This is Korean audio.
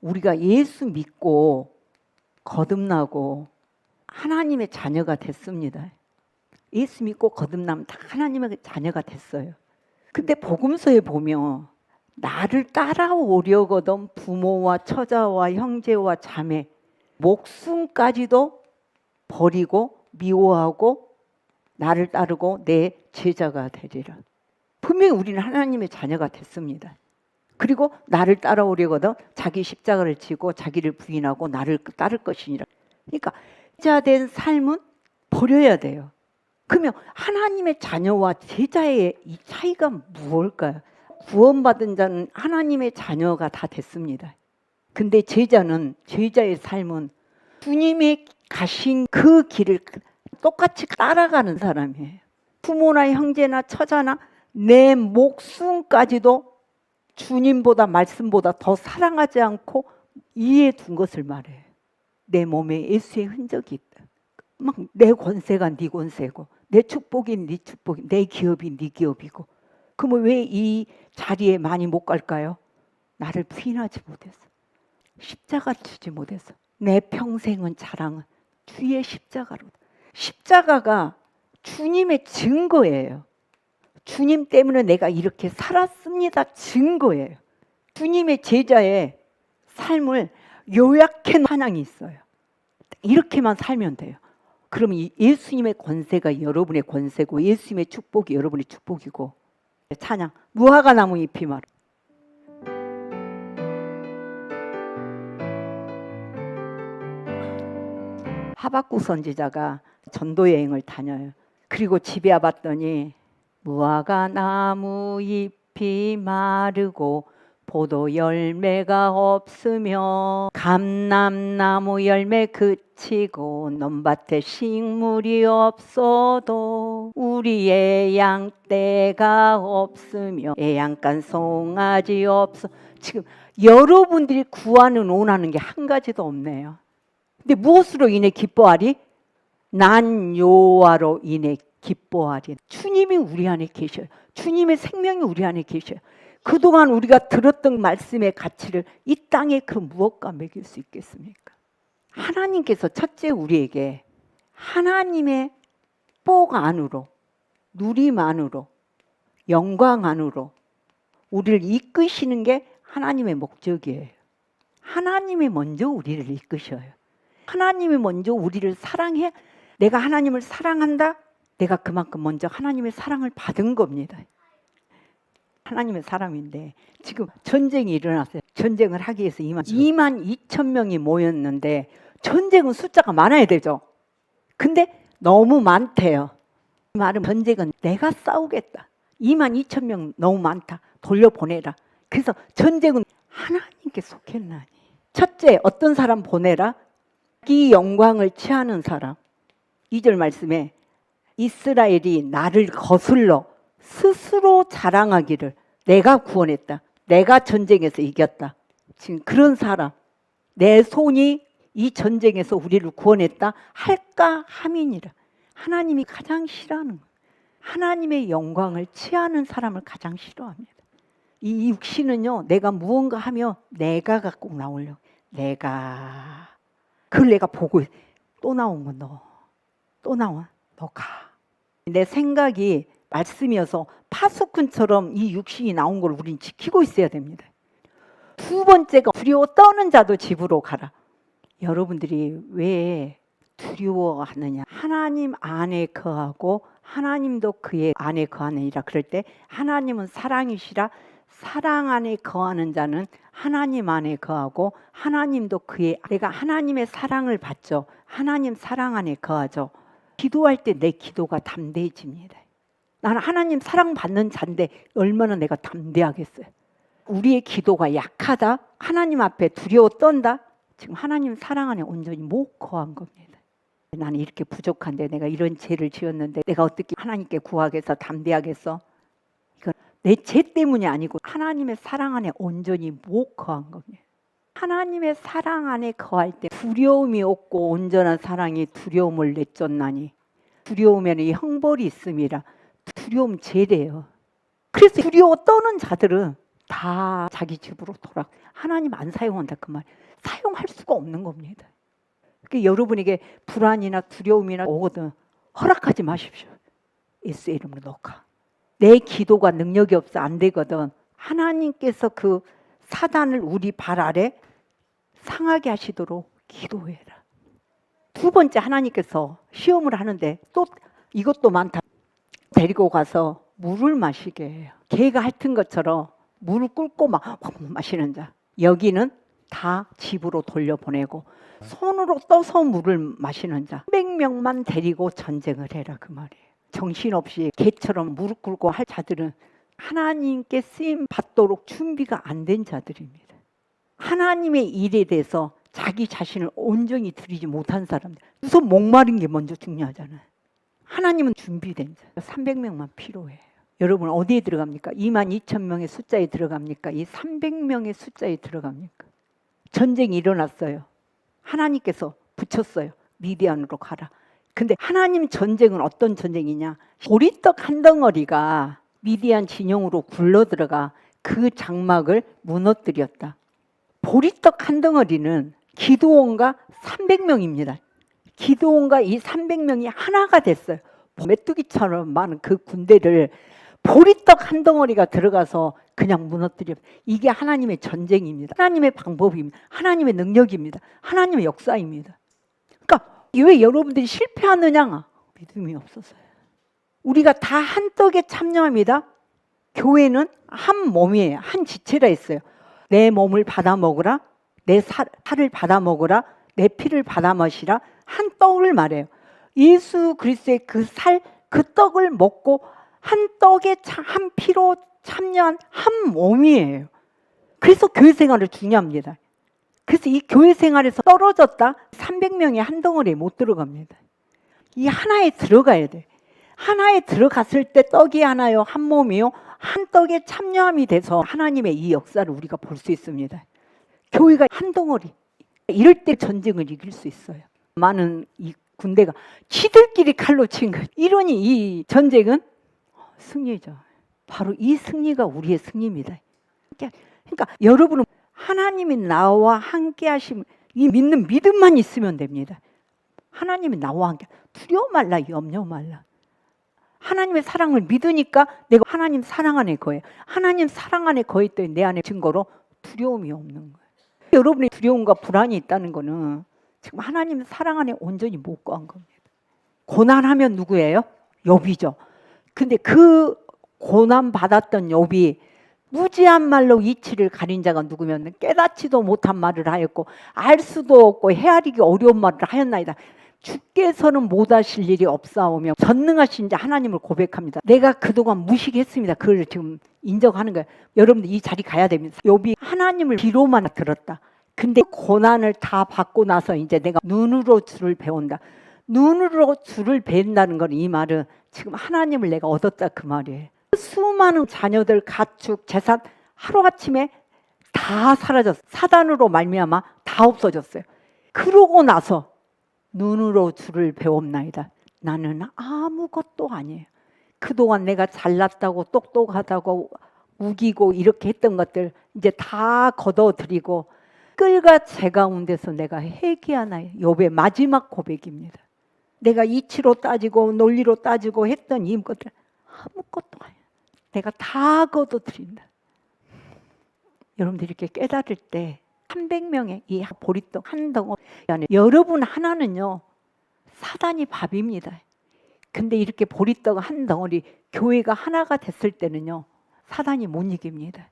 우리가 예수 믿고 거듭나고 하나님의 자녀가 됐습니다. 예수 믿고 거듭나면 다 하나님의 자녀가 됐어요. 근데 복음서에 보면 나를 따라오려거든 부모와 처자와 형제와 자매 목숨까지도 버리고 미워하고 나를 따르고 내 제자가 되리라. 분명히 우리는 하나님의 자녀가 됐습니다. 그리고 나를 따라오려거든 자기 십자가를 지고 자기를 부인하고 나를 따를 것이니라. 그러니까 제자된 삶은 버려야 돼요. 그러면 하나님의 자녀와 제자의 이 차이가 무엇일까요? 구원받은 자는 하나님의 자녀가 다 됐습니다. 근데 제자의 삶은 주님이 가신 그 길을 똑같이 따라가는 사람이에요. 부모나 형제나 처자나 내 목숨까지도 주님보다 말씀보다 더 사랑하지 않고 이해해 둔 것을 말해요. 내 몸에 예수의 흔적이 있다. 막 내 권세가 네 권세고 내 축복이 네 축복이 내 기업이 네 기업이고 그러면 왜 이 자리에 많이 못 갈까요? 나를 부인하지 못해서 십자가 주지 못해서 내 평생은 자랑은 주의 십자가로다. 십자가가 주님의 증거예요. 주님 때문에 내가 이렇게 살았습니다. 증거예요. 주님의 제자의 삶을 요약해 놓은 찬양이 있어요. 이렇게만 살면 돼요. 그럼 예수님의 권세가 여러분의 권세고 예수님의 축복이 여러분의 축복이고 찬양 무화과 나무 잎이 마르 하박국 선지자가 전도 여행을 다녀요. 그리고 집에 와봤더니 무화과 나무 잎이 마르고 포도 열매가 없으며 감람나무 열매 그치고 논밭에 식물이 없어도 우리의 양떼가 없으며 애양간 송아지 없어. 지금 여러분들이 구하는 원하는 게 한 가지도 없네요. 근데 무엇으로 인해 기뻐하리? 난 여호와로 인해 기뻐하리. 주님이 우리 안에 계셔요. 주님의 생명이 우리 안에 계셔요. 그동안 우리가 들었던 말씀의 가치를 이 땅에 그 무엇과 매길 수 있겠습니까? 하나님께서 첫째 우리에게 하나님의 복 안으로 누림 안으로 영광 안으로 우리를 이끄시는 게 하나님의 목적이에요. 하나님이 먼저 우리를 이끄셔요. 하나님이 먼저 우리를 사랑해. 내가 하나님을 사랑한다. 내가 그만큼 먼저 하나님의 사랑을 받은 겁니다. 하나님의 사람인데 지금 전쟁이 일어났어요. 전쟁을 하기 위해서 2만 2천 명이 모였는데 전쟁은 숫자가 많아야 되죠. 근데 너무 많대요. 이 말은 전쟁은 내가 싸우겠다. 2만 2천 명 너무 많다. 돌려보내라. 그래서 전쟁은 하나님께 속했나니. 첫째 어떤 사람 보내라? 이 영광을 취하는 사람. 2절 말씀에 이스라엘이 나를 거슬러 스스로 자랑하기를 내가 구원했다. 내가 전쟁에서 이겼다. 지금 그런 사람. 내 손이 이 전쟁에서 우리를 구원했다. 할까 함이니라. 하나님이 가장 싫어하는 거예요. 하나님의 영광을 취하는 사람을 가장 싫어합니다. 이 육신은요. 내가 무언가 하면 내가가 꼭 나오려고. 그걸 내가 보고 또 나오면 너. 또 나와. 너 가. 내 생각이 말씀이어서 파수꾼처럼 이 육신이 나온 걸 우린 지키고 있어야 됩니다. 두 번째가 두려워 떠는 자도 집으로 가라. 여러분들이 왜 두려워하느냐? 하나님 안에 거하고 하나님도 그의 안에 거하느니라. 그럴 때 하나님은 사랑이시라. 사랑 안에 거하는 자는 하나님 안에 거하고 하나님도 그의 내가 하나님의 사랑을 받죠. 하나님 사랑 안에 거하죠. 기도할 때 내 기도가 담대해집니다. 나는 하나님 사랑받는 자인데 얼마나 내가 담대하겠어요. 우리의 기도가 약하다. 하나님 앞에 두려워 떤다. 지금 하나님 사랑 안에 온전히 못 거한 겁니다. 나는 이렇게 부족한데 내가 이런 죄를 지었는데 내가 어떻게 하나님께 구하겠어? 담대하겠어? 이건 내 죄 때문이 아니고 하나님의 사랑 안에 온전히 못 거한 겁니다. 하나님의 사랑 안에 거할 때 두려움이 없고 온전한 사랑이 두려움을 내쫓나니 두려움에는 이 형벌이 있음이라. 두려움 죄래요. 그래서 두려워 떠는 자들은 다 자기 집으로 돌아. 하나님 안 사용한다 그 말. 사용할 수가 없는 겁니다. 그러니까 여러분에게 불안이나 두려움이나 오거든 허락하지 마십시오. 예수의 이름으로 놓가. 내 기도가 능력이 없어 안 되거든. 하나님께서 그 사단을 우리 발 아래 상하게 하시도록 기도해라. 두 번째, 하나님께서 시험을 하는데 또 이것도 많다. 데리고 가서 물을 마시게 해요. 개가 핥은 것처럼 물을 끓고 막 마시는 자. 여기는 다 집으로 돌려보내고 손으로 떠서 물을 마시는 자. 300명만 데리고 전쟁을 해라 그 말이에요. 정신없이 개처럼 무릎 꿇고 할 자들은 하나님께 쓰임 받도록 준비가 안 된 자들입니다. 하나님의 일에 대해서 자기 자신을 온전히 드리지 못한 사람들. 우선 목마른 게 먼저 중요하잖아요. 하나님은 준비된 자. 300명만 필요해요. 여러분 어디에 들어갑니까? 22,000명의 숫자에 들어갑니까? 이 300명의 숫자에 들어갑니까? 전쟁이 일어났어요. 하나님께서 붙였어요. 미디안으로 가라. 근데 하나님 전쟁은 어떤 전쟁이냐? 보리떡 한 덩어리가 미디안 진영으로 굴러들어가 그 장막을 무너뜨렸다. 보리떡 한 덩어리는 기드온과 300명입니다. 기드온과 이 300명이 하나가 됐어요. 메뚜기처럼 많은 그 군대를 보리떡 한 덩어리가 들어가서 그냥 무너뜨려. 이게 하나님의 전쟁입니다. 하나님의 방법입니다. 하나님의 능력입니다. 하나님의 역사입니다. 그러니까 왜 여러분들이 실패하느냐? 믿음이 없어서요. 우리가 다 한 떡에 참여합니다. 교회는 한 몸이에요. 한 지체라 했어요. 내 몸을 받아 먹으라. 내 살을 받아 먹으라. 내 피를 받아 마시라. 한 떡을 말해요. 예수 그리스도의 그 살, 그 떡을 먹고 한 떡에 한 피로 참여한 한 몸이에요. 그래서 교회 생활은 중요합니다. 그래서 이 교회 생활에서 떨어졌다 300명이 한 덩어리에 못 들어갑니다. 이 하나에 들어가야 돼. 하나에 들어갔을 때 떡이 하나요, 한 몸이요, 한 떡에 참여함이 돼서 하나님의 이 역사를 우리가 볼 수 있습니다. 교회가 한 덩어리. 이럴 때 전쟁을 이길 수 있어요. 많은 이 군대가 지들끼리 칼로 친 거예요. 이러니 이 전쟁은 승리죠. 바로 이 승리가 우리의 승리입니다. 그러니까 여러분은 하나님이 나와 함께 하시면 이 믿는 믿음만 있으면 됩니다. 하나님이 나와 함께, 두려워 말라, 염려 말라. 하나님의 사랑을 믿으니까 내가 하나님 사랑 안에 거해요. 하나님 사랑 안에 거했더니 내 안에 증거로 두려움이 없는 거예요. 여러분의 두려움과 불안이 있다는 거는 지금 하나님 사랑 안에 온전히 못 거한 겁니다. 고난하면 누구예요? 욥이죠. 근데 그 고난 받았던 욥이 무지한 말로 이치를 가린 자가 누구면 깨닫지도 못한 말을 하였고 알 수도 없고 헤아리기 어려운 말을 하였나이다. 주께서는 못하실 일이 없사오며 전능하신 자 하나님을 고백합니다. 내가 그동안 무식했습니다. 그걸 지금 인정하는 거예요. 여러분들 이 자리 가야 됩니다. 욥이 하나님을 귀로만 들었다. 근데 고난을 다 받고 나서 이제 내가 눈으로 주를 배운다. 눈으로 주를 배운다는 건 이 말은 지금 하나님을 내가 얻었다 그 말이에요. 수많은 자녀들, 가축, 재산 하루아침에 다 사라졌어요. 사단으로 말미암아 다 없어졌어요. 그러고 나서 눈으로 주를 배웠나이다. 나는 아무것도 아니에요. 그동안 내가 잘났다고 똑똑하다고 우기고 이렇게 했던 것들 이제 다 걷어들이고 끌과 제 가운데서 내가 회개하나요. 욥의 마지막 고백입니다. 내가 이치로 따지고 논리로 따지고 했던 이 것들 아무것도 아니에요. 내가 다 걷어들인다. 여러분들이 이렇게 깨달을 때 300명의 이 보리떡 한 덩어리 안에 여러분 하나는요 사단이 밥입니다. 근데 이렇게 보리떡 한 덩어리 교회가 하나가 됐을 때는요 사단이 못 이깁니다.